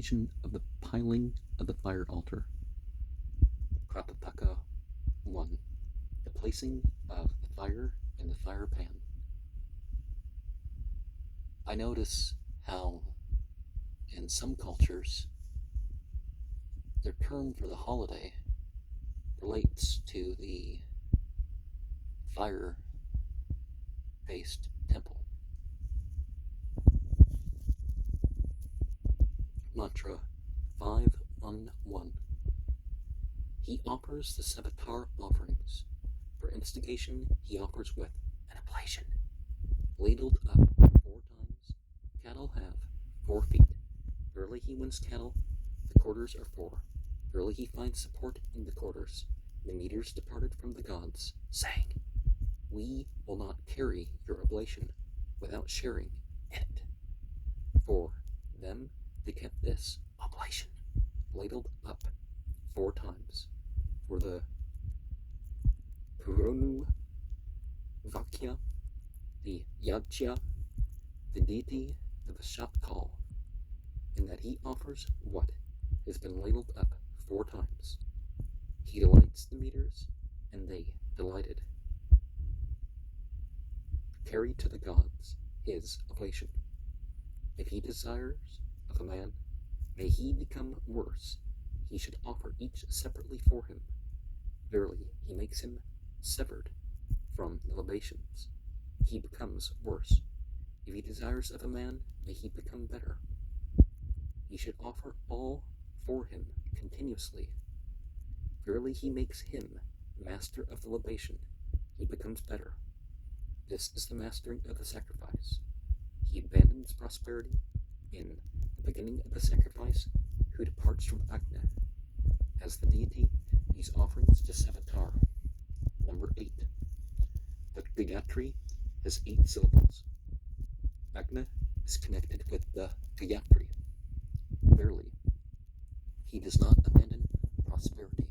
explanation of the piling of the fire altar. Prapathaka 1. The placing of the fire in the fire pan. I notice how in some cultures their term for the holiday relates to the fire-based temple. Mantra 511. He offers the Savitar offerings. For instigation, he offers with an oblation. Ladled up 4 times, cattle have 4 feet. Verily he wins cattle, the quarters are 4. Verily he finds support in the quarters. The meters departed from the gods, saying, we will not carry your oblation without sharing in it. For them they kept this oblation ladled up 4 times. For the Puronu Vakya, the Yajya, the deity of the shot call, in that he offers what has been ladled up 4 times. He delights the meters, and they delighted. Carry to the gods his oblation. If he desires of a man, may he become worse, he should offer each separately for him. Verily, he makes him severed from the libations. He becomes worse. If he desires of a man, may he become better. He should offer all for him continuously. Verily, he makes him master of the libation. He becomes better. This is the mastering of the sacrifice. He abandons prosperity in the beginning of the sacrifice, who departs from Agna. As the deity, these offerings to Savitar. Number 8. The Gayatri has 8 syllables. Agna is connected with the Gayatri. Verily, he does not abandon prosperity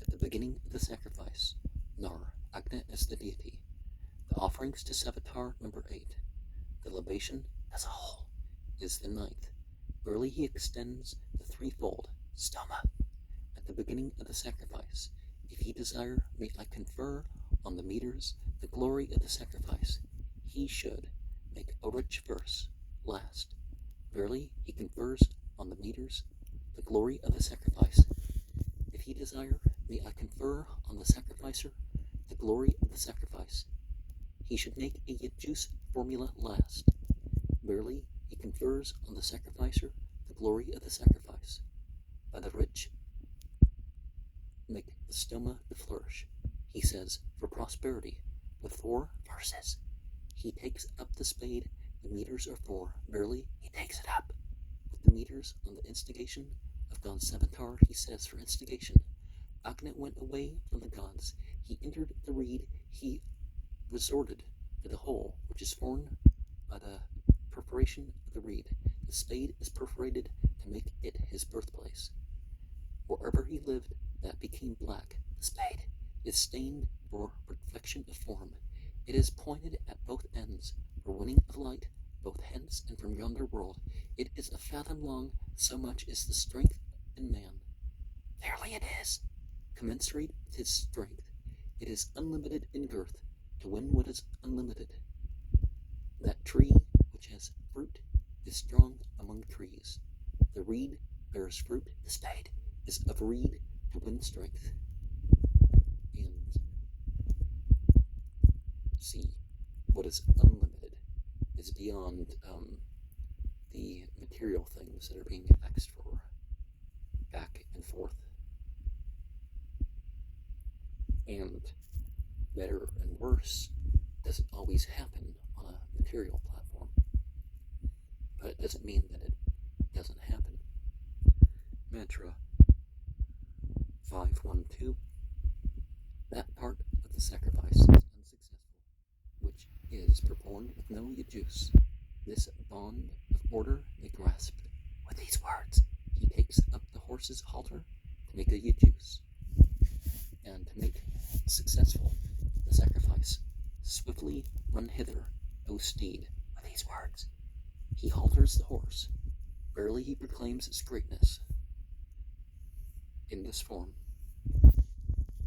at the beginning of the sacrifice, nor Agna as the deity. The offerings to Savitar, number 8. The libation as a whole is the 9th. Verily he extends the threefold stoma at the beginning of the sacrifice. If he desire, may I confer on the meters the glory of the sacrifice. He should make a rich verse last. Verily he confers on the meters the glory of the sacrifice. If he desire, may I confer on the sacrificer the glory of the sacrifice. He should make a Yajus formula last. Verily he confers on the sacrificer the glory of the sacrifice. By the rich make the stoma to flourish. He says, for prosperity, with 4 verses. He takes up the spade, the meters are 4. Verily he takes it up. With the meters on the instigation of God Savitar, he says, for instigation. Agna went away from the gods. He entered the reed. He resorted to the hole which is formed by the perforation of the reed. The spade is perforated to make it his birthplace. Wherever he lived, that became black. The spade is stained for reflection of form. It is pointed at both ends for winning of light, both hence and from yonder world. It is a fathom long, so much is the strength in man. Verily it is commensurate with his strength. It is unlimited in girth, to win what is unlimited. That tree which has fruit is strong among trees. The reed bears fruit. The spade is of reed to win strength. And see, what is unlimited is beyond the material things that are being vexed for back and forth. And better and worse doesn't always happen on a material platform, but it doesn't mean that it doesn't happen. Mantra 512. That part of the sacrifice is unsuccessful, which is performed with no Yajus. This bond of order they grasped. With these words, he takes up the horse's halter to make a Yajus, and to make successful the sacrifice. Swiftly run hither, O steed. With these words, he halters the horse. Verily he proclaims its greatness. In this form,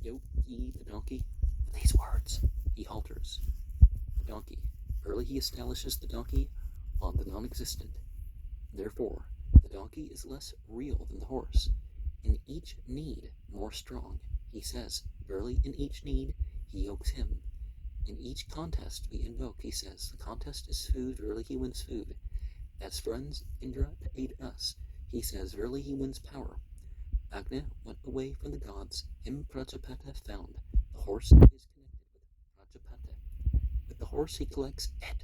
yoke ye the donkey. With these words, he halters the donkey. Verily he establishes the donkey on the non-existent. Therefore, the donkey is less real than the horse. In each need more strong, he says. Verily in each need he yokes him. In each contest we invoke, he says. The contest is food, verily he wins food. As friends Indra to aid us, he says. Verily he wins power. Agnya went away from the gods, him Prajapata found. The horse is connected with Prajapata. With the horse he collects it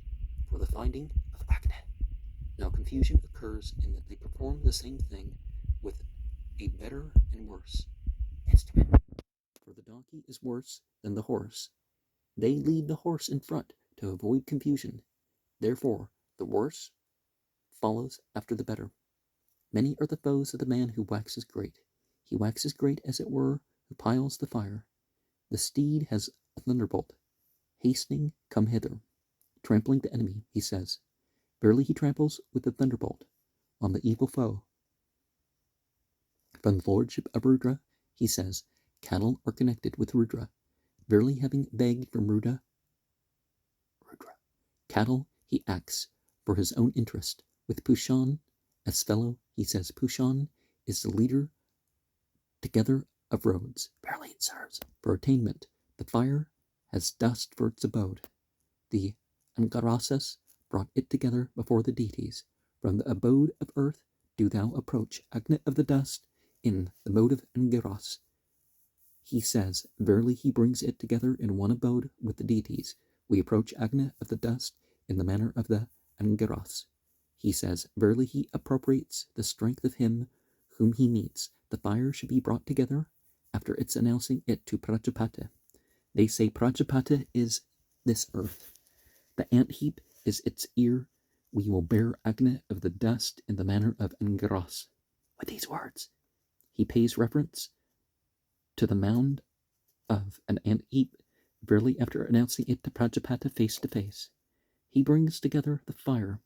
for the finding of Agnya. Now confusion occurs in that they perform the same thing with a better and worse instrument. For the donkey is worse than the horse. They lead the horse in front to avoid confusion. Therefore, the worse follows after the better. Many are the foes of the man who waxes great. He waxes great, as it were, who piles the fire. The steed has a thunderbolt. Hastening, come hither. Trampling the enemy, he says. Verily he tramples with the thunderbolt on the evil foe. From the lordship of Rudra, he says, cattle are connected with Rudra. Verily having begged from Rudra, cattle he acts for his own interest. With Pushan as fellow, he says, Pushan is the leader together of roads. Verily it serves for attainment. The fire has dust for its abode. The Angarasas brought it together before the deities. From the abode of earth do thou approach, Agnya of the dust, in the mode of Angaras. He says, verily he brings it together in one abode with the deities. We approach Agnya of the dust in the manner of the Angaras. He says, verily he appropriates the strength of him whom he meets. The fire should be brought together after its announcing it to Prajapata. They say Prajapata is this earth. The ant heap is its ear. We will bear Agnya of the dust in the manner of Angaras. With these words, he pays reference to the mound of an ant heap. Verily after announcing it to Prajapata face to face, he brings together the fire.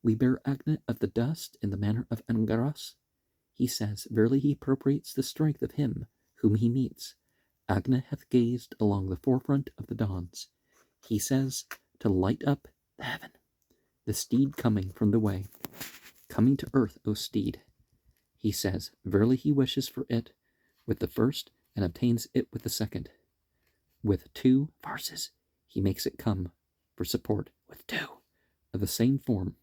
We bear Agnya of the dust in the manner of Angaras. He says, verily he appropriates the strength of him whom he meets. Agnya hath gazed along the forefront of the dawns. He says, to light up the heaven. The steed coming from the way, coming to earth, O steed. He says, verily he wishes for it with the first and obtains it with the second. With two farces he makes it come for support with two of the same form.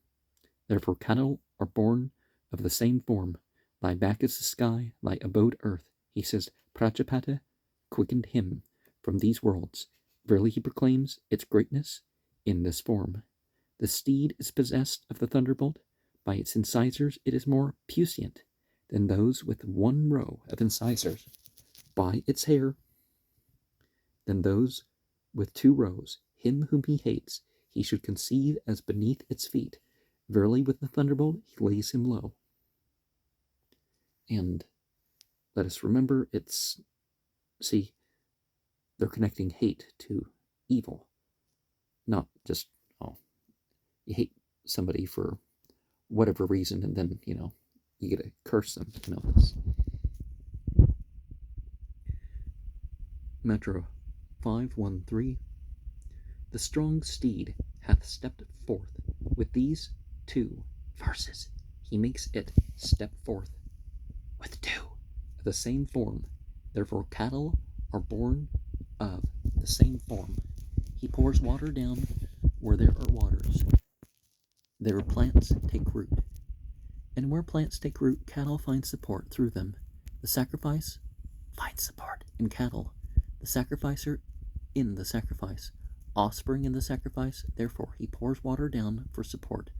Therefore cattle are born of the same form. Thy back is the sky, thy abode earth. He says, Prajapata quickened him from these worlds. Verily he proclaims its greatness in this form. The steed is possessed of the thunderbolt. By its incisors it is more puissant than those with one row of incisors. By its hair than those with two rows. Him whom he hates he should conceive as beneath its feet. Verily with the thunderbolt he lays him low. And let us remember, they're connecting hate to evil. Not just, you hate somebody for whatever reason and then, you get to curse them. This. Metro 513. The strong steed hath stepped forth. With these two farces he makes it step forth. With two of the same form. Therefore cattle are born of the same form. He pours water down where there are waters. There plants take root. And where plants take root, cattle find support through them. The sacrifice finds support in cattle. The sacrificer in the sacrifice. Offspring in the sacrifice. Therefore he pours water down for support.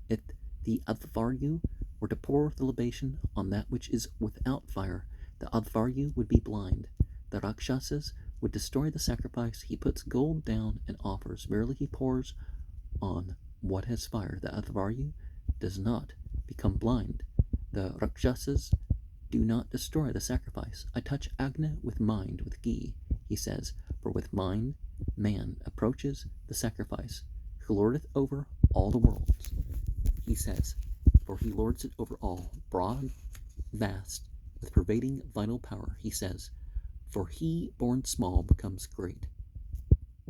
If the Advaryu were to pour the libation on that which is without fire, the Advaryu would be blind. The Rakshasas would destroy the sacrifice. He puts gold down and offers. Verily he pours on what has fire. The Advaryu does not become blind. The Rakshasas do not destroy the sacrifice. I touch Agnya with mind, with ghee, he says, for with mind man approaches the sacrifice, who lordeth over all the worlds. He says, for he lords it over all, broad, vast, with pervading vital power, he says, for he born small becomes great.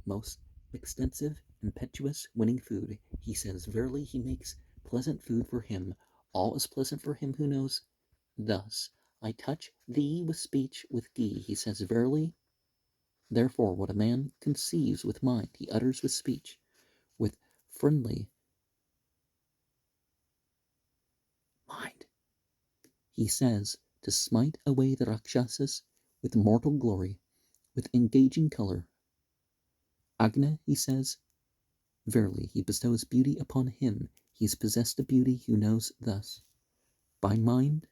Most extensive, impetuous, winning food, he says, verily he makes pleasant food for him, all is pleasant for him who knows. Thus, I touch thee with speech, with ghee, he says, verily, therefore what a man conceives with mind, he utters with speech, with friendly mind. He says, to smite away the Rakshasas with mortal glory, with engaging color. Agna, he says, verily, he bestows beauty upon him. He is possessed of beauty who knows thus. By mind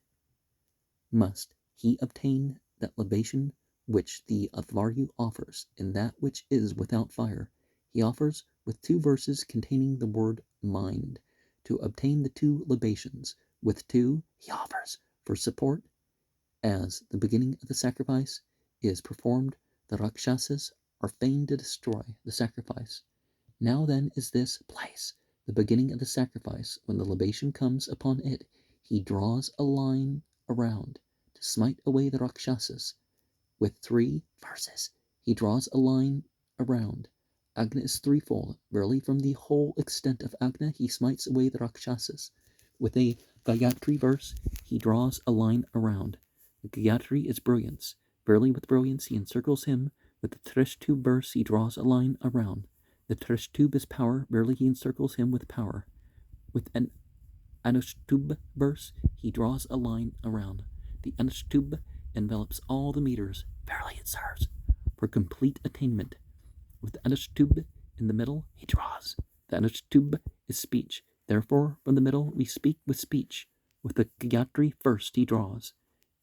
must he obtain that libation which the Advaryu offers, and that which is without fire. He offers with 2 verses containing the word mind, to obtain the 2 libations. With 2 he offers for support. As the beginning of the sacrifice is performed, the Rakshasas are fain to destroy the sacrifice. Now then is this place the beginning of the sacrifice. When the libation comes upon it, he draws a line around to smite away the Rakshasas. With 3 verses, he draws a line around. Agna is threefold. Verily, from the whole extent of Agna, he smites away the Rakshasas. With a Gayatri verse, he draws a line around. The Gayatri is brilliance. Verily, with brilliance, he encircles him. With the Trishtub verse, he draws a line around. The Trishtub is power. Verily, he encircles him with power. With an Anushtub verse, he draws a line around. The Anushtub envelops all the meters. Verily, it serves for complete attainment. With the Anushtub in the middle, he draws. The Anushtub is speech. Therefore, from the middle, we speak with speech. With the Gayatri first, he draws.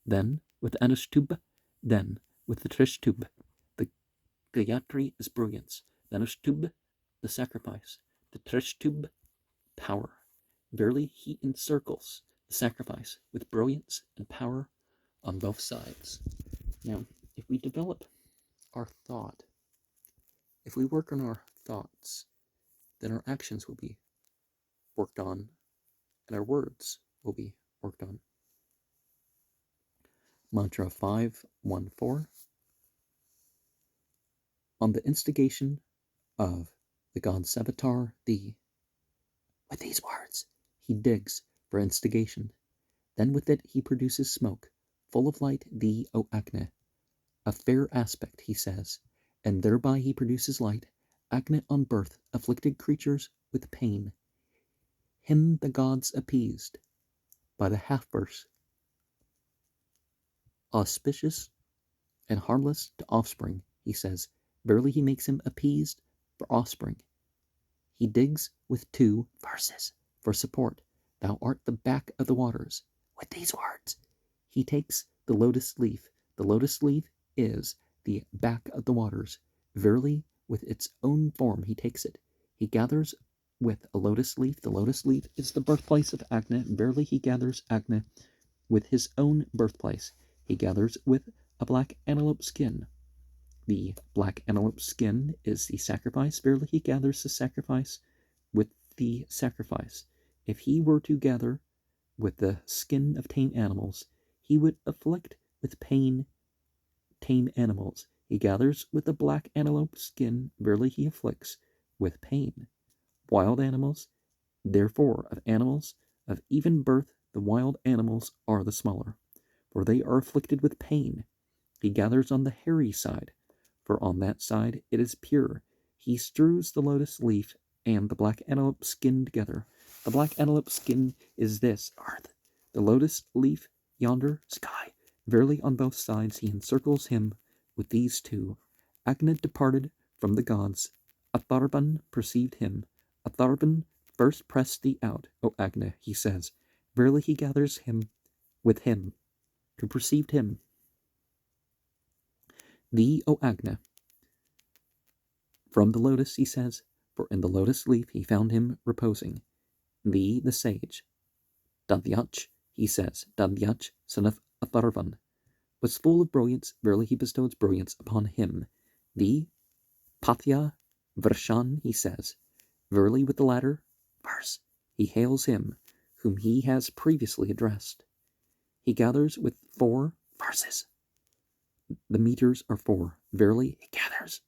Then, with the Anushtub, then, with the Trishtub. The Gayatri is brilliance. The Anushtub, the sacrifice. The Trishtub, power. Verily, he encircles the sacrifice with brilliance and power on both sides. Now, if we develop our thought, if we work on our thoughts, then our actions will be worked on and our words will be worked on. Mantra 514. On the instigation of the god Savitar thee, with these words he digs for instigation. Then with it he produces smoke, full of light thee, O Agni. A fair aspect, he says, and thereby he produces light. Agni on birth afflicted creatures with pain. Him the gods appeased by the half-verse. Auspicious and harmless to offspring, he says, verily he makes him appeased for offspring. He digs with 2 verses for support. Thou art the back of the waters. With these words, he takes the lotus leaf. The lotus leaf is the back of the waters. Verily, with its own form, he takes it. He gathers with a lotus leaf. The lotus leaf is the birthplace of Agni. Verily, he gathers Agni with his own birthplace. He gathers with a black antelope skin. The black antelope skin is the sacrifice. Verily, he gathers the sacrifice with the sacrifice. If he were to gather with the skin of tame animals, he would afflict with pain tame animals. He gathers with the black antelope skin. Verily, he afflicts with pain wild animals. Therefore, of animals of even birth, the wild animals are the smaller, for they are afflicted with pain. He gathers on the hairy side, for on that side it is pure. He strews the lotus leaf and the black antelope skin together. The black antelope skin is this earth, the lotus leaf yonder sky. Verily, on both sides he encircles him with these 2. Agni departed from the gods. Atharvan perceived him. Atharvan first pressed thee out, O Agni, he says. Verily, he gathers him with him, who perceived him. Thee, O Agni, from the lotus, he says, for in the lotus leaf he found him reposing. Thee, the sage. Davyach, he says, Davyach, son of Atharvan, was full of brilliance. Verily, he bestows brilliance upon him. Thee, Pathya Vrshan, he says. Verily, with the latter verse, he hails him. whom he has previously addressed. He gathers with 4 verses. The meters are 4. Verily, he gathers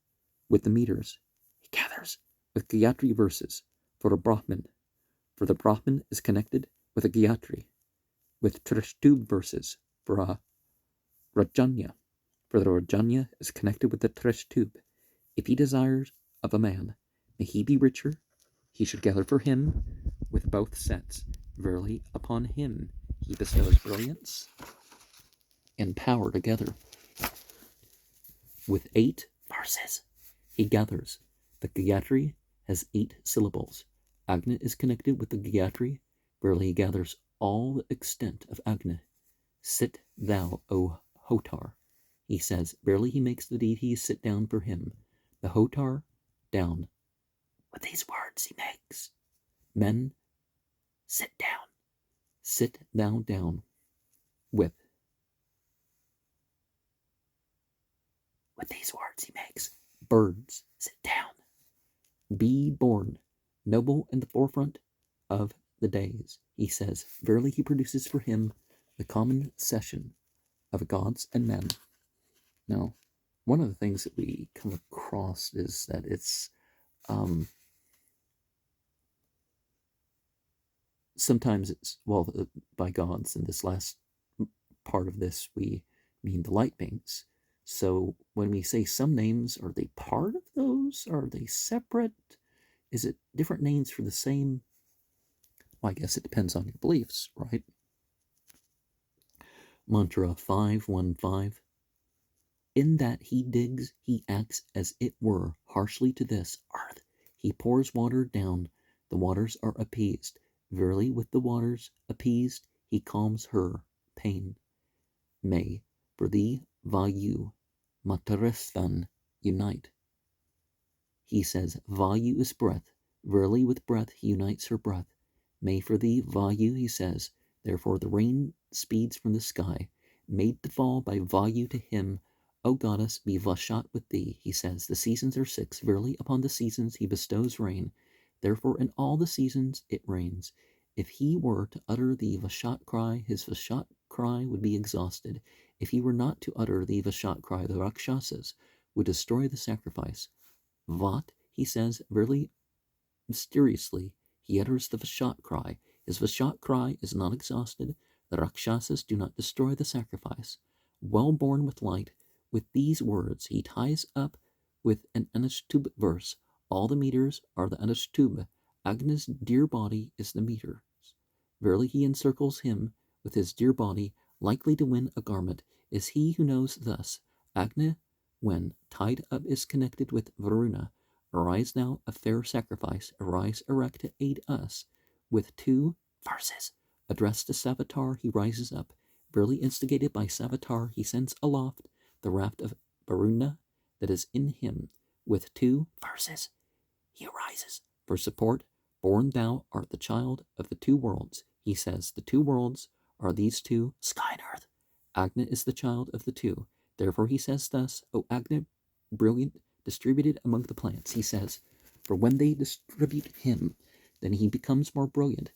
with the meters. He gathers with Gayatri verses for a Brahmin. For the Brahmin is connected with a Gayatri, with Trishtub verses for a Rajanya. For the Rajanya is connected with the Trishtub. If he desires of a man, may he be richer, he should gather for him with both sets. Verily, upon him he bestows brilliance and power together. With 8 verses, he gathers. The Gayatri has 8 syllables. Agna is connected with the Gayatri. Verily, he gathers all the extent of Agna. Sit thou, O Hotar, he says. Verily, he makes the deities sit down for him. The Hotar down. With these words he makes. Men, sit down. Sit thou down. With these words he makes. Birds, sit down. Be born, noble in the forefront of the days, he says. Verily, he produces for him the common session of gods and men. Now, one of the things that we come across is that it's sometimes it's, by gods, in this last part of this, we mean the light beings. So when we say some names, are they part of those? Are they separate? Is it different names for the same? Well, I guess it depends on your beliefs, right? Mantra 515. In that he digs, he acts as it were harshly to this earth. He pours water down, the waters are appeased. Verily, with the waters appeased, he calms her pain. May, for thee, Vayu, Mataresthan, unite. He says, Vayu is breath. Verily, with breath he unites her breath. May for thee, Vayu, he says. Therefore the rain speeds from the sky, made to fall by Vayu to him. O goddess, be Vashat with thee, he says. The seasons are 6. Verily, upon the seasons he bestows rain. Therefore in all the seasons it rains. If he were to utter the Vashat cry, his Vashat cry would be exhausted. If he were not to utter the Vashat cry, the Rakshasas would destroy the sacrifice. Vat, he says, verily mysteriously, he utters the Vashat cry. His Vashat cry is not exhausted. The Rakshasas do not destroy the sacrifice. Well born with light, with these words he ties up with an Anushtub verse. All the meters are the Anushtub. Agni's dear body is the meters. Verily he encircles him with his dear body, likely to win a garment. Is he who knows thus. Agni, when tied up, is connected with Varuna. Arise now, a fair sacrifice. Arise erect to aid us. With 2 verses addressed to Savitar, he rises up. Verily instigated by Savitar, he sends aloft the raft of Varuna that is in him. With 2 verses he arises for support. Born thou art the child of the 2 worlds. He says the 2 worlds are these 2, sky and earth. Agni is the child of the 2. Therefore he says thus, O Agni, brilliant, distributed among the plants. He says, for when they distribute him, then he becomes more brilliant.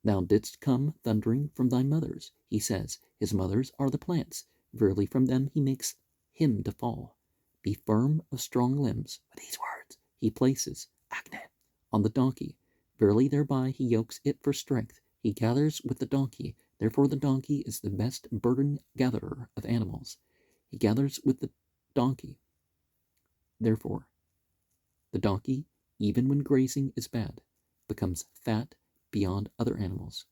Thou didst come thundering from thy mothers. He says, his mothers are the plants. Verily from them he makes him to fall. Be firm of strong limbs. With these words he places Agni on the donkey. Verily thereby he yokes it for strength. He gathers with the donkey. Therefore the donkey is the best burden gatherer of animals. He gathers with the donkey. Therefore the donkey, even when grazing is bad, becomes fat beyond other animals.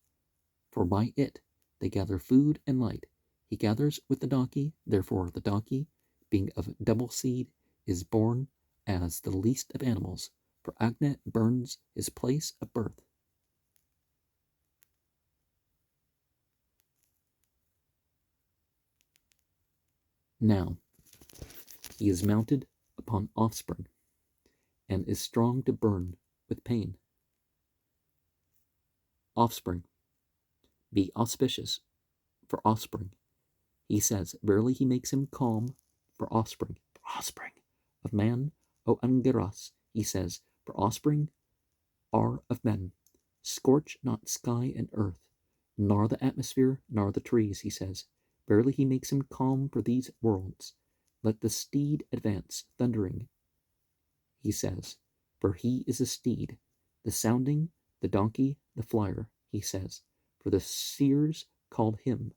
For by it they gather food and light. He gathers with the donkey. Therefore the donkey, being of double seed, is born as the least of animals. For Agni burns his place of birth. Now he is mounted upon offspring, and is strong to burn with pain. Offspring, be auspicious for offspring. He says, verily he makes him calm for offspring of man, O Angiras. He says, for offspring are of men. Scorch not sky and earth, nor the atmosphere, nor the trees, he says. Verily he makes him calm for these worlds. Let the steed advance, thundering, he says, for he is a steed. The sounding, the donkey, the flyer, he says, for the seers called him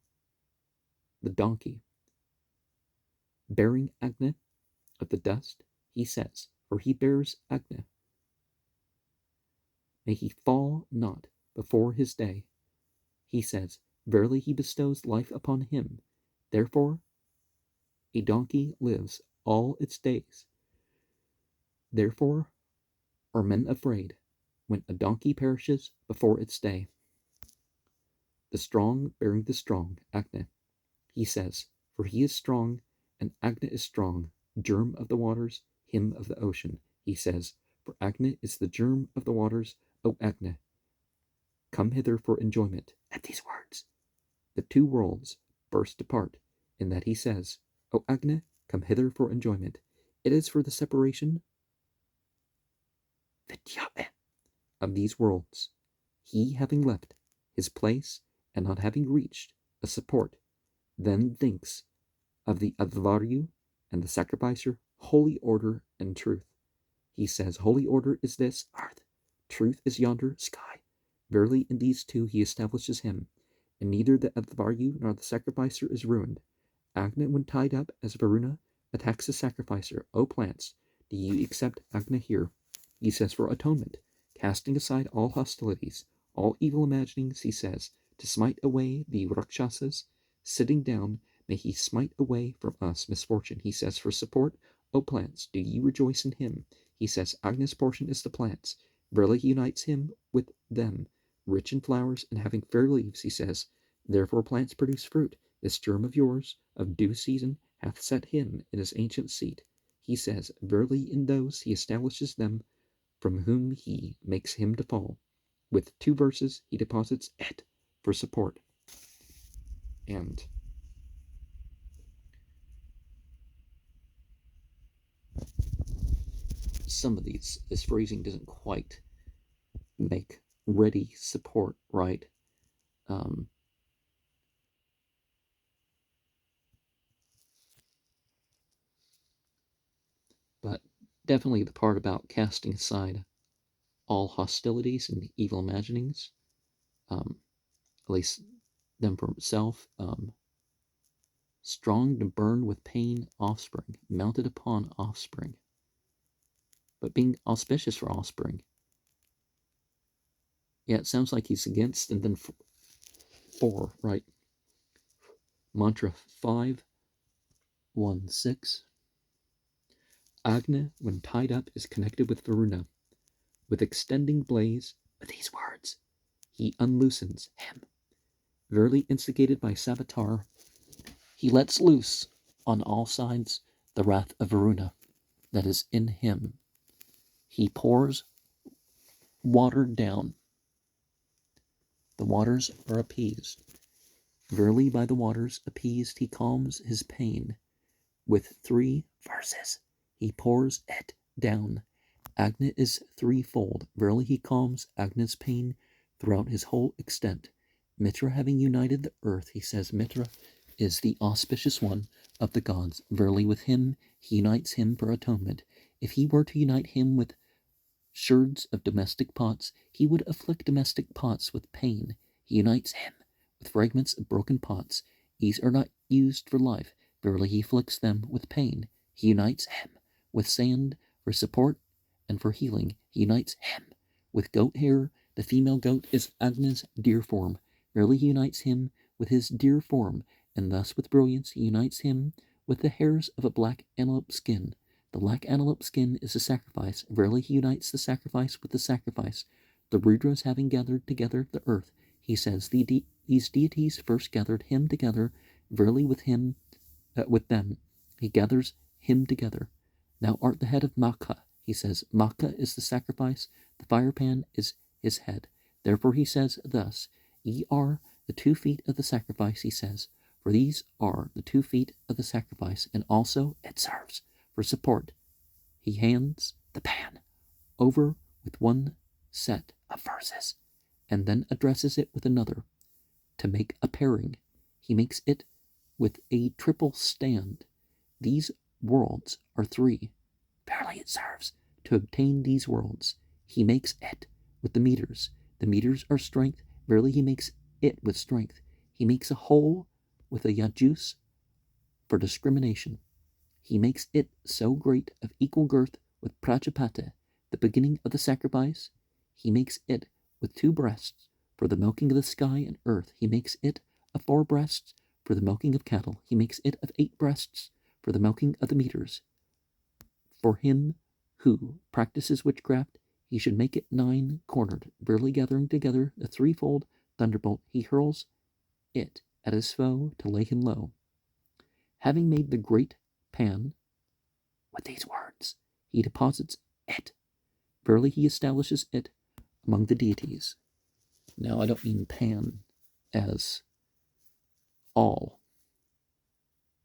the donkey. Bearing Agni of the dust, he says, for he bears Agni. May he fall not before his day, he says, verily he bestows life upon him. Therefore a donkey lives all its days. Therefore are men afraid when a donkey perishes before its day. The strong bearing the strong, Agni, he says, for he is strong, and Agni is strong, germ of the waters, him of the ocean, he says, for Agni is the germ of the waters, O Agni. Come hither for enjoyment. At these words, the two worlds burst apart, in that he says, O Agni, come hither for enjoyment. It is for the separation of these worlds. He having left his place and not having reached a support, then thinks of the Advaryu and the sacrificer, holy order and truth. He says, holy order is this, earth, truth is yonder, sky. Verily in these two he establishes him, and neither the Advaryu nor the sacrificer is ruined. Agni, when tied up as Varuna, attacks the sacrificer. O plants, do you accept Agni here? He says, for atonement, casting aside all hostilities, all evil imaginings, he says, to smite away the Rakshasas. Sitting down, may he smite away from us misfortune. He says, for support, O plants, do ye rejoice in him? He says, Agni's portion is the plants. Verily he unites him with them, rich in flowers and having fair leaves, he says. Therefore plants produce fruit. This germ of yours, of due season, hath set him in his ancient seat. He says, verily in those he establishes them, from whom he makes him to fall. With two verses he deposits et for support. And some of this phrasing doesn't quite make ready support right. But definitely the part about casting aside all hostilities and evil imaginings, at least them for himself, strong to burn with pain offspring, mounted upon offspring, but being auspicious for offspring. Yeah, it sounds like he's against, and then for, right? Mantra 516. Agni, when tied up, is connected with Varuna. With extending blaze, with these words, he unloosens him. Verily instigated by Savitar, he lets loose on all sides the wrath of Varuna that is in him. He pours water down. The waters are appeased. Verily by the waters appeased he calms his pain. With 3 verses he pours it down. Agni is threefold. Verily he calms Agni's pain throughout his whole extent. Mitra having united the earth, he says Mitra is the auspicious one of the gods. Verily with him he unites him for atonement. If he were to unite him with sherds of domestic pots, he would afflict domestic pots with pain. He unites him with fragments of broken pots. These are not used for life. Verily he afflicts them with pain. He unites him with sand for support and for healing. He unites him with goat hair. The female goat is Agni's deer form. Verily he unites him with his deer form, and thus with brilliance he unites him with the hairs of a black antelope skin. The black antelope skin is a sacrifice. Verily he unites the sacrifice with the sacrifice. The Rudras having gathered together the earth, he says, these deities first gathered him together. Verily with him, with them, he gathers him together. Thou art the head of Makha, he says. Makha is the sacrifice. The fire pan is his head. Therefore he says thus, ye are the 2 feet of the sacrifice, he says. For these are the 2 feet of the sacrifice, and also it serves for support. He hands the pan over with 1 set of verses. and then addresses it with another. To make a pairing, he makes it with a triple stand. These worlds are three. Verily it serves to obtain these worlds. He makes it with the meters. The meters are strength. Verily he makes it with strength. He makes a hole with a yajus for discrimination. He makes it so great of equal girth with Prapathaka, the beginning of the sacrifice. He makes it with 2 breasts for the milking of the sky and earth. He makes it of 4 breasts for the milking of cattle. He makes it of 8 breasts for the milking of the meters. For him who practices witchcraft, he should make it 9-cornered, barely gathering together the threefold thunderbolt. He hurls it at his foe to lay him low. Having made the great pan with these words, he deposits it. Verily he establishes it among the deities. Now I don't mean pan as all,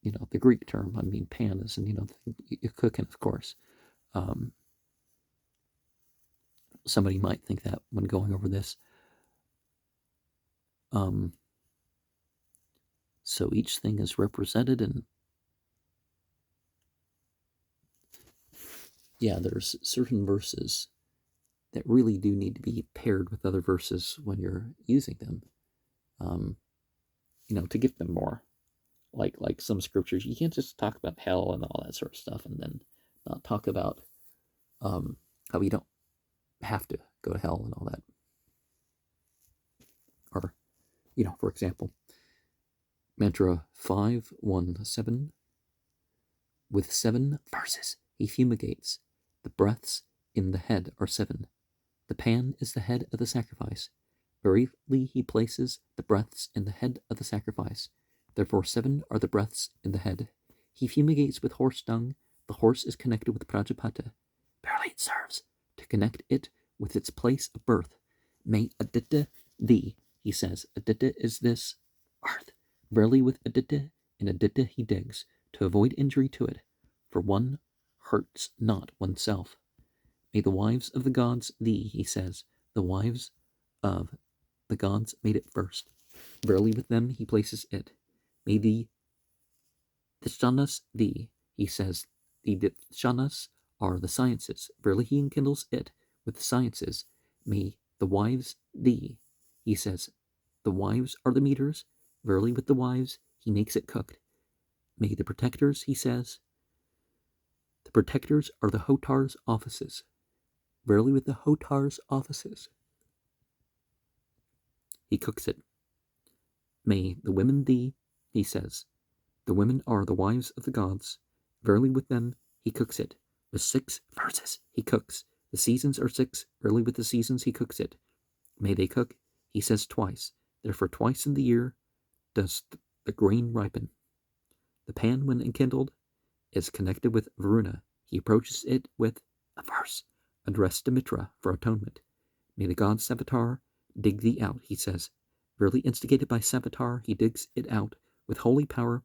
the Greek term. I mean pan as in, you're cooking, of course. Somebody might think that when going over this. So each thing is represented, and there's certain verses that really do need to be paired with other verses when you're using them, to give them more. Like some scriptures, you can't just talk about hell and all that sort of stuff and then not talk about how you don't have to go to hell and all that. Or, for example, Mantra 517, with 7 verses he fumigates. The breaths in the head are 7. The pan is the head of the sacrifice. Briefly he places the breaths in the head of the sacrifice. Therefore 7 are the breaths in the head. He fumigates with horse dung. The horse is connected with Prapathaka. Verily it serves to connect it with its place of birth. May Aditya thee, he says. Aditya is this earth. Verily with Aditya, in Aditya he digs, to avoid injury to it, for one hurts not oneself. May the wives of the gods thee, he says. The wives of the gods made it first. Verily with them he places it. May the Dishyanas thee, he says. The Dishyanas are the sciences. Verily he enkindles it with the sciences. May the wives thee, he says. The wives are the meters. Verily with the wives he makes it cooked. May the protectors, he says. The protectors are the Hotar's offices. Verily with the Hotar's offices he cooks it. May the women thee, he says. The women are the wives of the gods. Verily with them he cooks it. With 6 verses he cooks. The seasons are 6. Verily with the seasons he cooks it. May they cook, he says, twice. Therefore twice in the year does the grain ripen. The pan, when enkindled, is connected with Varuna. He approaches it with a verse addressed to Mitra for atonement. May the god Savitar dig thee out, he says. Verily instigated by Savitar, he digs it out with holy power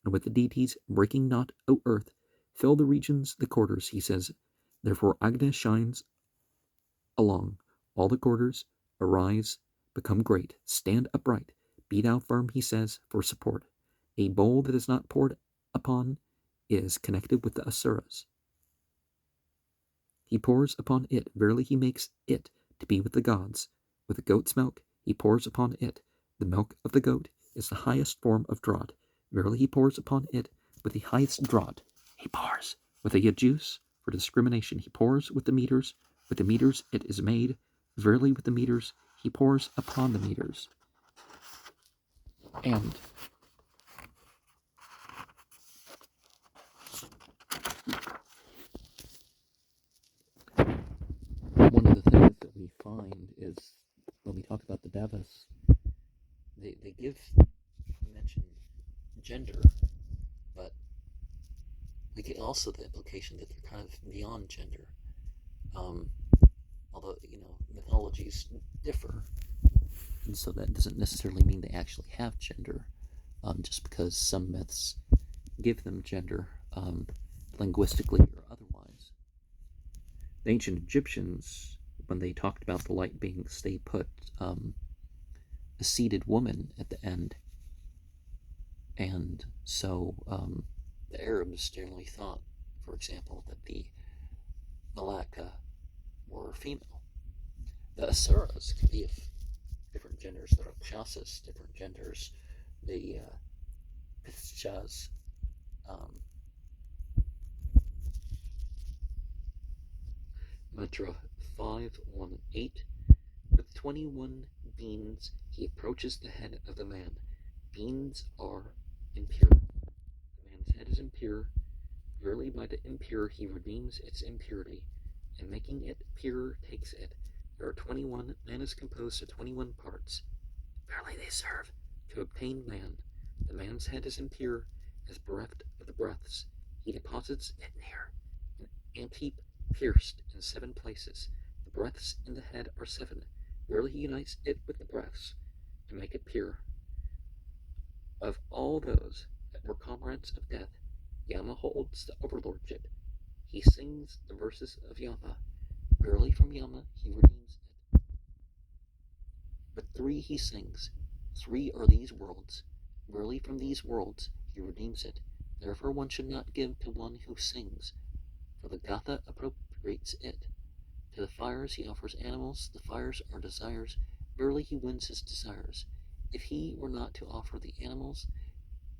and with the deities, breaking not, O earth. Fill the regions, the quarters, he says. Therefore Agnes shines along all the quarters. Arise, become great, stand upright. Be thou firm, he says, for support. A bowl that is not poured upon is connected with the Asuras. He pours upon it. Verily he makes it to be with the gods. With the goat's milk he pours upon it. The milk of the goat is the highest form of draught. Verily he pours upon it with the highest draught. He pours with a juice for discrimination. He pours with the meters. With the meters it is made. Verily with the meters he pours upon the meters. And one of the things that we find is when we talk about the devas, they mention gender, but we get also the implication that they're kind of beyond gender. Although, mythologies differ, and so that doesn't necessarily mean they actually have gender, just because some myths give them gender, linguistically or otherwise. The ancient Egyptians when they talked about the light beings, they put a seated woman at the end. And so the Arabs generally thought, for example, that the Malacca were female. The Asuras can be of different genders. The Rakshasas, different genders. The Pithchas, Mantra 518. With 21 beans, he approaches the head of the man. Beans are impure. The man's head is impure. Verily by the impure he redeems its impurity, and making it pure takes it. There are 21. Man is composed of 21 parts. Verily they serve to obtain man. The man's head is impure, as bereft of the breaths. He deposits it near an ant-heap pierced in 7 places. The breaths in the head are 7. Verily he unites it with the breaths to make it pure. Of all those that were comrades of death, Yama holds the overlordship. He sings the verses of Yama. Verily from Yama he redeems it. But 3 he sings. 3 are these worlds. Verily from these worlds he redeems it. Therefore one should not give to one who sings, for the Gatha appropriates it. To the fires he offers animals. The fires are desires. Verily he wins his desires. If he were not to offer the animals,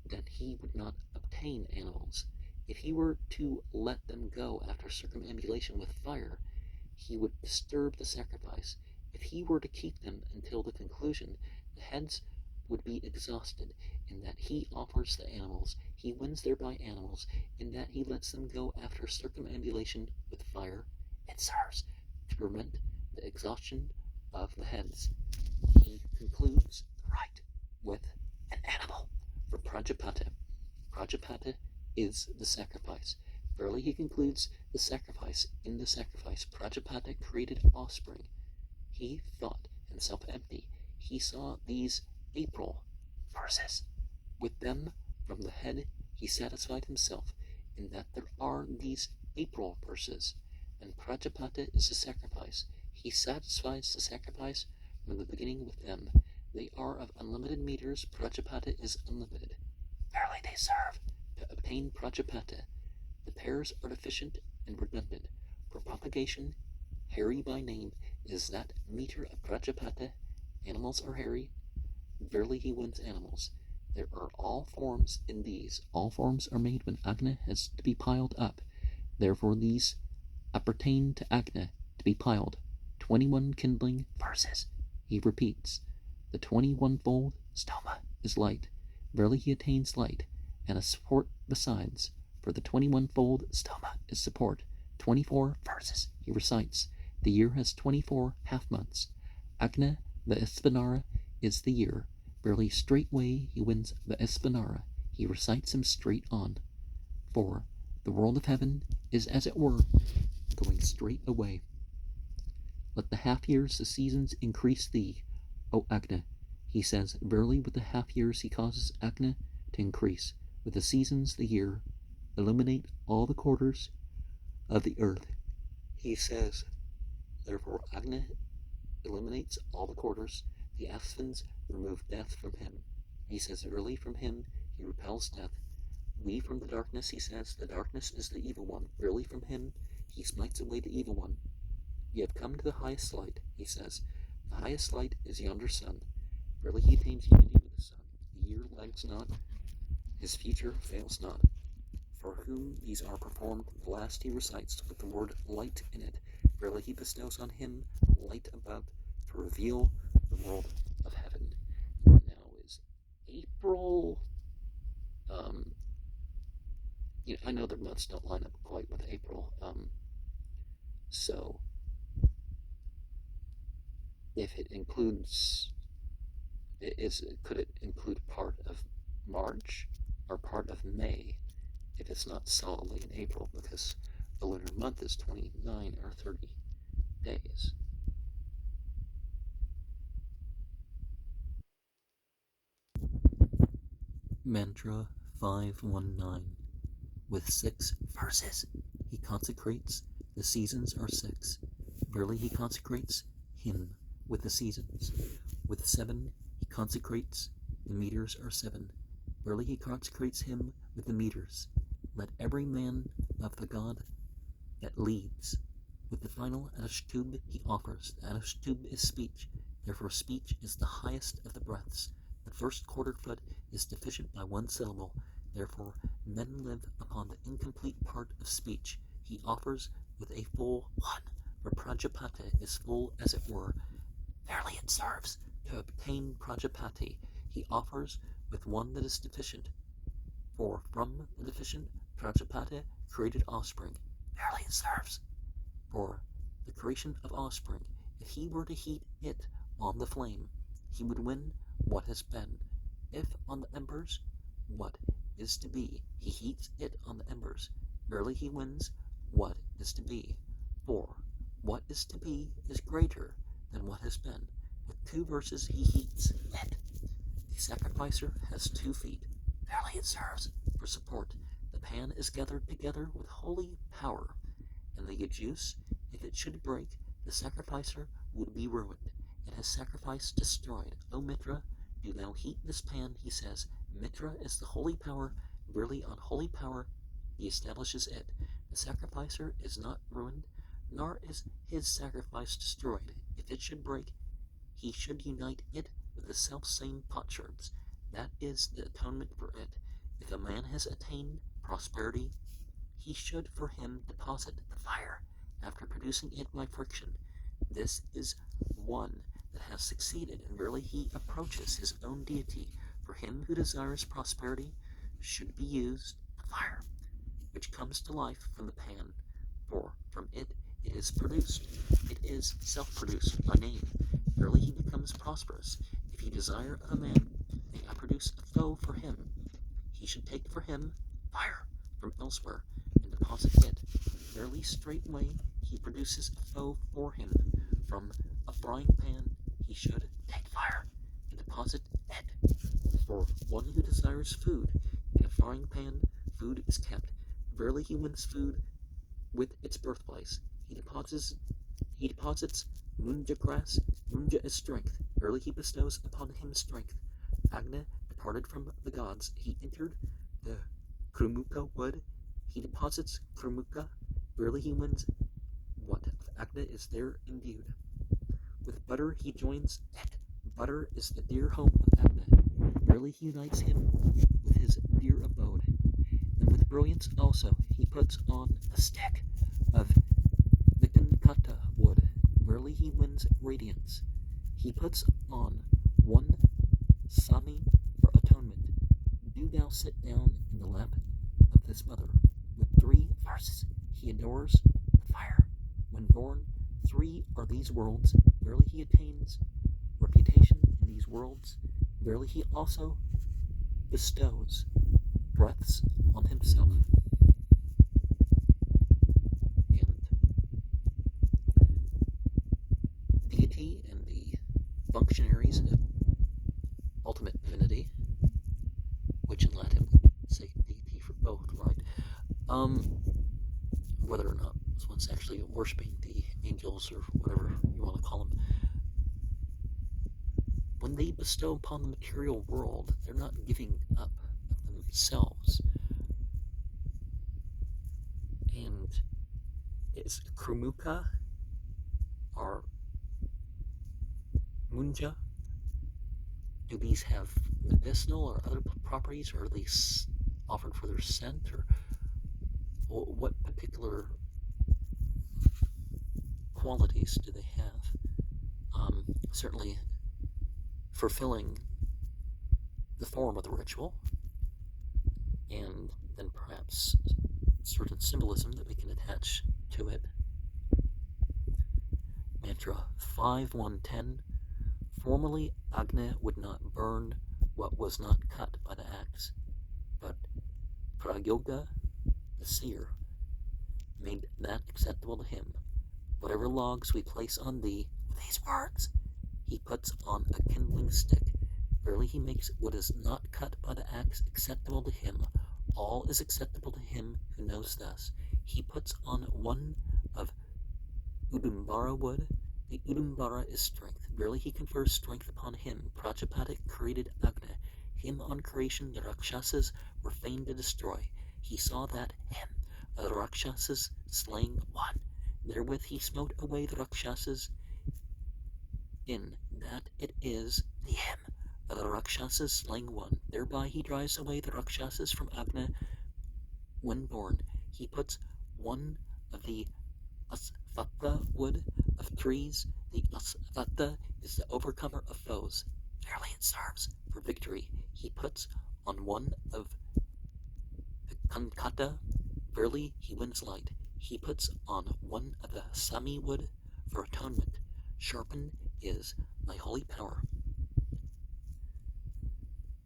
then he would not obtain animals. If he were to let them go after circumambulation with fire, he would disturb the sacrifice. If he were to keep them until the conclusion, the heads would be exhausted. In that he offers the animals, he wins thereby animals. In that he lets them go after circumambulation with fire, it serves to prevent the exhaustion of the heads. He concludes the rite with an animal for Prajapata. Prajapata is the sacrifice. Verily he concludes the sacrifice. In the sacrifice, Prajapata created offspring. He thought himself empty. He saw these April verses. With them from the head he satisfied himself, in that there are these April verses, and Prajapata is the sacrifice. He satisfies the sacrifice from the beginning with them. They are of unlimited meters. Prajapata is unlimited. Verily they serve to obtain Prajapata. The pairs are deficient and redundant. For propagation, hairy by name is that meter of Prajapata. Animals are hairy. Verily he wins animals. There are all forms in these. All forms are made when Agna has to be piled up. Therefore these appertain to Agna to be piled. 21 kindling verses. He repeats. The 21-fold stoma is light. Verily he attains light, and a support besides. For the 21-fold stoma is support. 24 verses he recites. The year has 24 half-months. Agna, the Espinara, is the year. Verily straightway he wins the Espinara. He recites him straight on. For the world of heaven is as it were going straight away. Let the half years, the seasons, increase thee, O Agna. He says, verily with the half years he causes Agna to increase. With the seasons, the year, illuminate all the quarters of the earth. He says, therefore Agna illuminates all the quarters. The Asphins remove death from him. He says, verily from him he repels death. We from the darkness, he says, the darkness is the evil one. Verily from him he smites away the evil one. We have come to the highest light, he says. The highest light is yonder sun. Verily he attains unity with the sun. The year lags not, his future fails not. For whom these are performed, the last he recites with the word light in it. Verily he bestows on him light above to reveal the world of heaven. Now is April. I know their months don't line up quite with April. So if it includes, could it include part of March or part of May if it's not solidly in April, because the lunar month is 29 or 30 days. Mantra 519. With 6 verses, he consecrates. The seasons are 6. Verily he consecrates him with the seasons. With 7 he consecrates, the meters are 7. Verily he consecrates him with the meters. Let every man of the God that leads. With the final Adashtub he offers. The Adashtub is speech. Therefore speech is the highest of the breaths. The first quarter foot is deficient by 1 syllable. Therefore men live upon the incomplete part of speech. He offers with a full 1. For Prajapati is full as it were. Verily it serves to obtain Prajapati. He offers with 1 that is deficient. For from the deficient Prajapati created offspring. Verily it serves for the creation of offspring. If he were to heat it on the flame, he would win what has been. If on the embers, what is to be, he heats it on the embers. Verily he wins what is to be. For what is to be is greater than what has been. With 2 verses he heats it. The sacrificer has 2 feet. Verily it serves for support. The pan is gathered together with holy power. And the juice, if it should break, the sacrificer would be ruined, and his sacrifice destroyed. O Mitra, do thou heat this pan, he says. Mitra is the holy power. Verily on holy power he establishes it. The sacrificer is not ruined, nor is his sacrifice destroyed. If it should break, he should unite it with the self-same potsherds. That is the atonement for it. If a man has attained prosperity, he should for him deposit the fire after producing it by friction. This is one that has succeeded, and verily he approaches his own deity. For him who desires prosperity should be used the fire, which comes to life from the pan, for from it is produced. It is self-produced by name. Verily he becomes prosperous. If he desire of a man, may I produce a foe for him. He should take for him fire from elsewhere and deposit it. Verily straightway he produces a foe for him. From a frying pan he should take fire and deposit it. For one who desires food, in a frying pan food is kept. Verily he wins food with its birthplace. He deposits munja grass. Munja is strength. Verily he bestows upon him strength. Agni departed from the gods. He entered the Krumuka wood. He deposits Krumuka. Verily he wins what of Agni is there imbued. With butter he joins it. Butter is the dear home of Agni. Verily he unites him with his dear abode. And with brilliance also he puts on a stick of the Kankata wood. Verily he wins radiance. He puts on 1 sami for atonement. Do thou sit down in the lap of this mother. With 3 verses he adores the fire. When born, 3 are these worlds. Verily he attains reputation in these worlds. Verily he also bestows breaths on himself. And deity and the functionaries of ultimate divinity, which in Latin we say deity for both, right? Whether or not one's actually worshipping the angels or whatever you want to call them, when they bestow upon the material world, they're not giving up of themselves. And is Krumuka or Munja? Do these have medicinal or other properties, or are they offered for their scent, or what particular qualities do they have? Certainly fulfilling the form of the ritual, and then perhaps certain symbolism that we can attach to it. Mantra 5.1.10. Formerly Agni would not burn what was not cut by the axe, but Prayoga, the seer, made that acceptable to him. Whatever logs we place on thee, with these words, he puts on a kindling stick. Verily he makes what is not cut by the axe acceptable to him. All is acceptable to him who knows thus. He puts on 1 of Udumbara wood. The Udumbara is strength. Verily he confers strength upon him. Prapathaka created Agni. Him on creation the Rakshasas were fain to destroy. He saw that him, the Rakshasas slaying one. Therewith he smote away the Rakshasas, in that it is the him of the Rakshasas slaying one. Thereby he drives away the Rakshasas from Agni. When born, he puts one of the Asvatha wood of trees. The Asvatha is the overcomer of foes. Verily it serves for victory. He puts on one of the Kankata. Verily he wins light. He puts on one of the Sami wood for atonement. Sharpened is my holy power.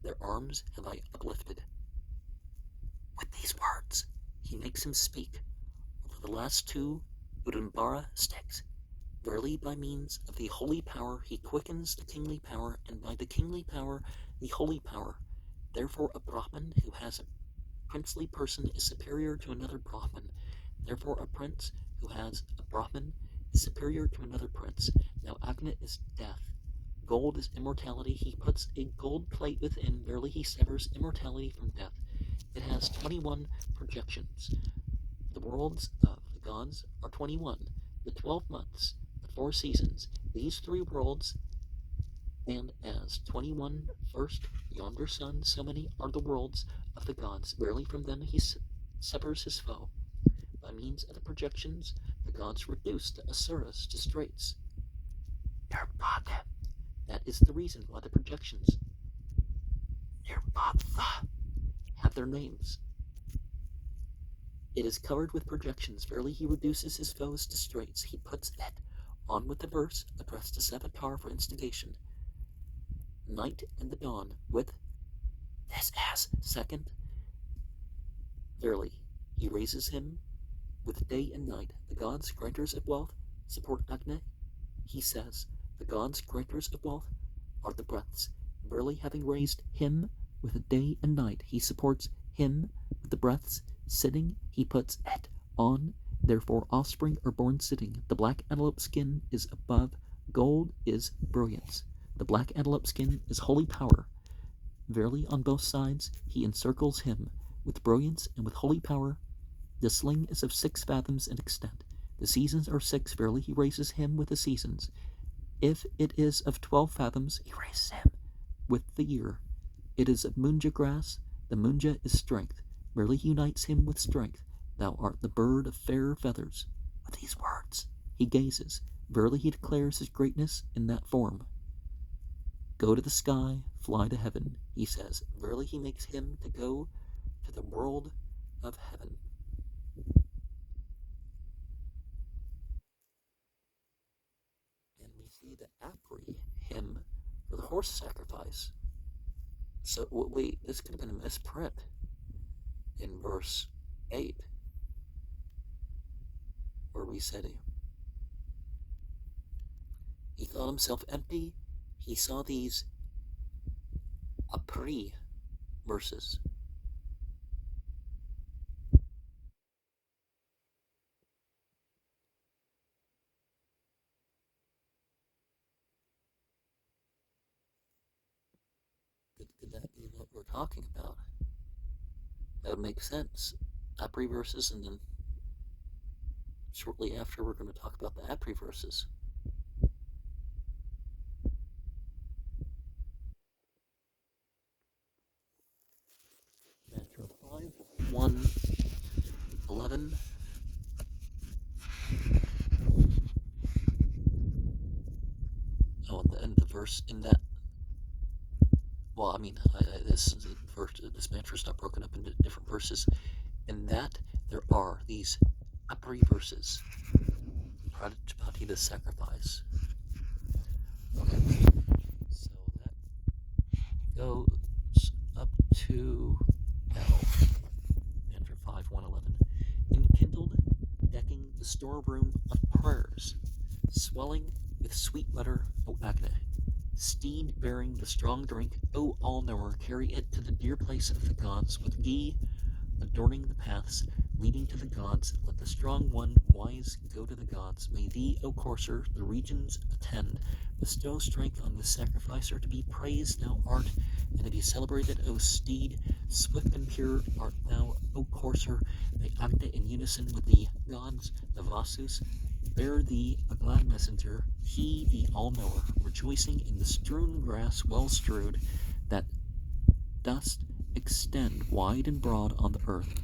Their arms have I uplifted. With these words, he makes him speak. Over the last two Udumbara sticks. Verily, by means of the holy power, he quickens the kingly power, and by the kingly power, the holy power. Therefore, a Brahmin who has a princely person is superior to another Brahmin. Therefore, a prince who has a Brahmin is superior to another prince. Now, Agni is death. Gold is immortality. He puts a gold plate within. Verily, he severs immortality from death. It has 21 projections. The worlds of the gods are 21. The 12 months, the 4 seasons, these 3 worlds, and as 21 first yonder sun, so many are the worlds of the gods. Verily from them he severs his foe. By means of the projections, the gods reduce the asuras to straits. Nirvana. That is the reason why the projections Nirvana have their names. It is covered with projections. Verily he reduces his foes to straits. He puts it on with the verse addressed to Savitar for instigation. Night and the dawn with this as second. Verily he raises him with day and night. The gods, granters of wealth, support Agni. He says, the gods, granters of wealth, are the breaths. Verily having raised him with day and night, he supports him with the breaths. Sitting, he puts it on. Therefore offspring are born sitting. The black antelope skin is above. Gold is brilliance. The black antelope skin is holy power. Verily on both sides he encircles him with brilliance and with holy power. The sling is of 6 fathoms in extent. The seasons are 6. Verily he raises him with the seasons. If it is of 12 fathoms, he raises him with the year. It is of munja grass. The munja is strength. Verily he unites him with strength. Thou art the bird of fair feathers. With these words he gazes. Verily he declares his greatness in that form. Go to the sky, fly to heaven, he says. Verily he makes him to go to the world of heaven. And we see the Apri hymn for the horse sacrifice. So wait, this could have been a misprint. In verse 8, where we said he thought himself empty. He saw these Apri verses. Could that be what we're talking about? That would make sense. Apri verses, and then shortly after we're going to talk about the Apri verses. Mantra 5, 1, 11. Oh, at the end of the verse, in that, well, I mean, this mantra is not broken up into different verses. In that, there are these Apri verses. Prapathaka sacrifice. Okay. So that goes up to L. Mantra 5, 111. Enkindled, decking the storeroom of prayers, swelling with sweet butter, O Agni. Steed bearing the strong drink, O all-knower, carry it to the dear place of the gods, with ghee adorning the paths. leading to the gods. Let the strong one, wise, go to the gods. May thee, O courser, the regions attend. Bestow strength on the sacrificer. To be praised thou art, and to be celebrated, O steed. Swift and pure art thou, O courser. May Agni in unison with the gods, the Vasus, bear thee a glad messenger, he the all-knower, rejoicing in the strewn grass well strewed, that dost extend wide and broad on the earth.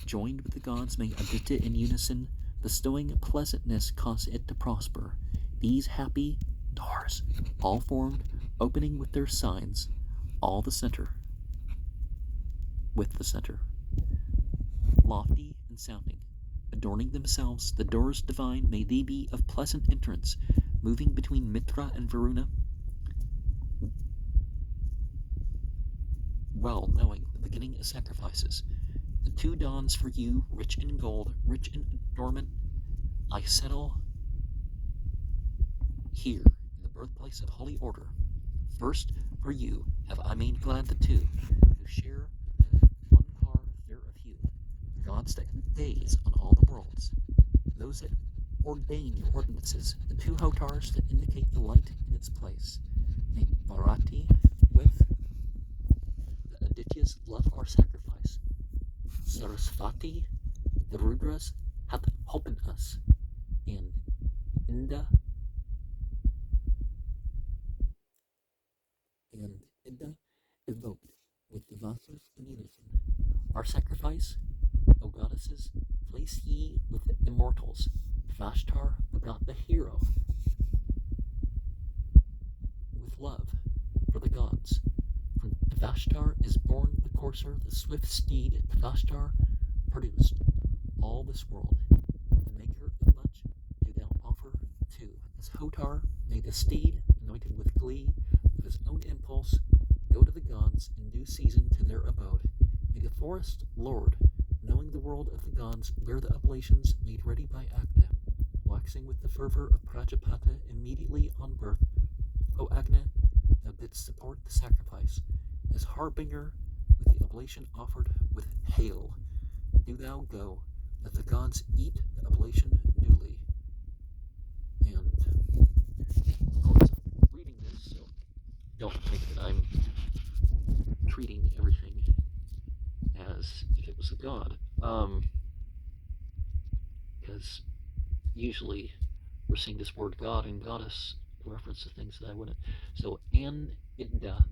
Joined with the gods, may Aditya in unison, bestowing pleasantness, cause it to prosper. These happy doors, all formed, opening with their signs, all the center, with the center, lofty and sounding, adorning themselves, the doors divine, may they be of pleasant entrance, moving between Mitra and Varuna, well knowing the beginning of sacrifices. The two dawns for you, rich in gold, rich in adornment, I settle here in the birthplace of holy order. First, for you have I made glad the two, who share one car fair of hue, the gods that gaze on all the worlds, those that ordain your ordinances, the two hotars that indicate the light in its place. May Bharati with the Adityas love our sacrifice. Sarasvati, the Rudras, hath holpen us, and Inda evoked with the Vasus in unison. Our sacrifice, O goddesses, place ye with the immortals. Vashtar begot the hero with love for the gods. From Vashtar is born the courser, the swift steed. Vashtar produced all this world. The maker of much do thou offer to. As Hotar, may the steed, anointed with glee, of his own impulse, go to the gods in due season to their abode. May the forest lord, knowing the world of the gods, bear the oblations made ready by Agni, waxing with the fervor of Prapathaka immediately on birth. O Agni, thou didst support the sacrifice, as harbinger with the oblation offered with hail. Do thou go, let the gods eat the oblation duly. And, of course, I'm reading this, so don't think that I'm treating everything as if it was a god. Because usually we're seeing this word god and goddess in reference to things that I wouldn't. So, an idda,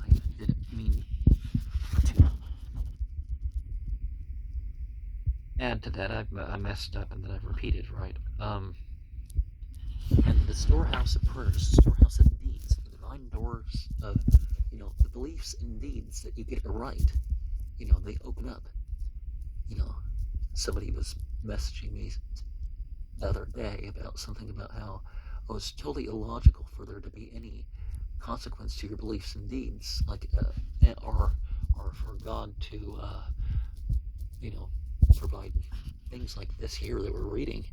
I didn't mean to add to that. I messed up and then I've repeated, right? And the storehouse of prayers, the storehouse of deeds, the divine doors of, the beliefs and deeds that you get right, they open up. Somebody was messaging me the other day about something about how it's totally illogical for there to be any consequence to your beliefs and deeds, like, or for God to, provide things like this here that we're reading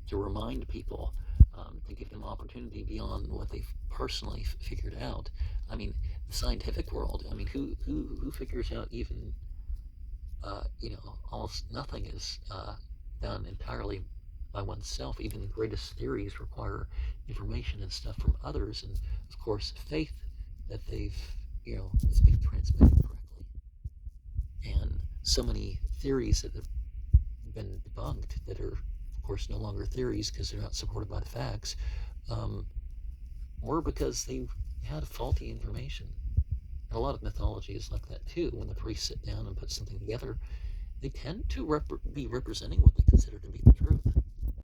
to remind people, to give them opportunity beyond what they've personally figured out. I mean, the scientific world, who figures out even, almost nothing is done entirely by oneself. Even the greatest theories require information and stuff from others, and of course faith that they've, is being transmitted correctly. And so many theories that have been debunked that are, of course, no longer theories because they're not supported by the facts, were because they had faulty information. And a lot of mythology is like that too. When the priests sit down and put something together, they tend to be representing what they consider to be the truth.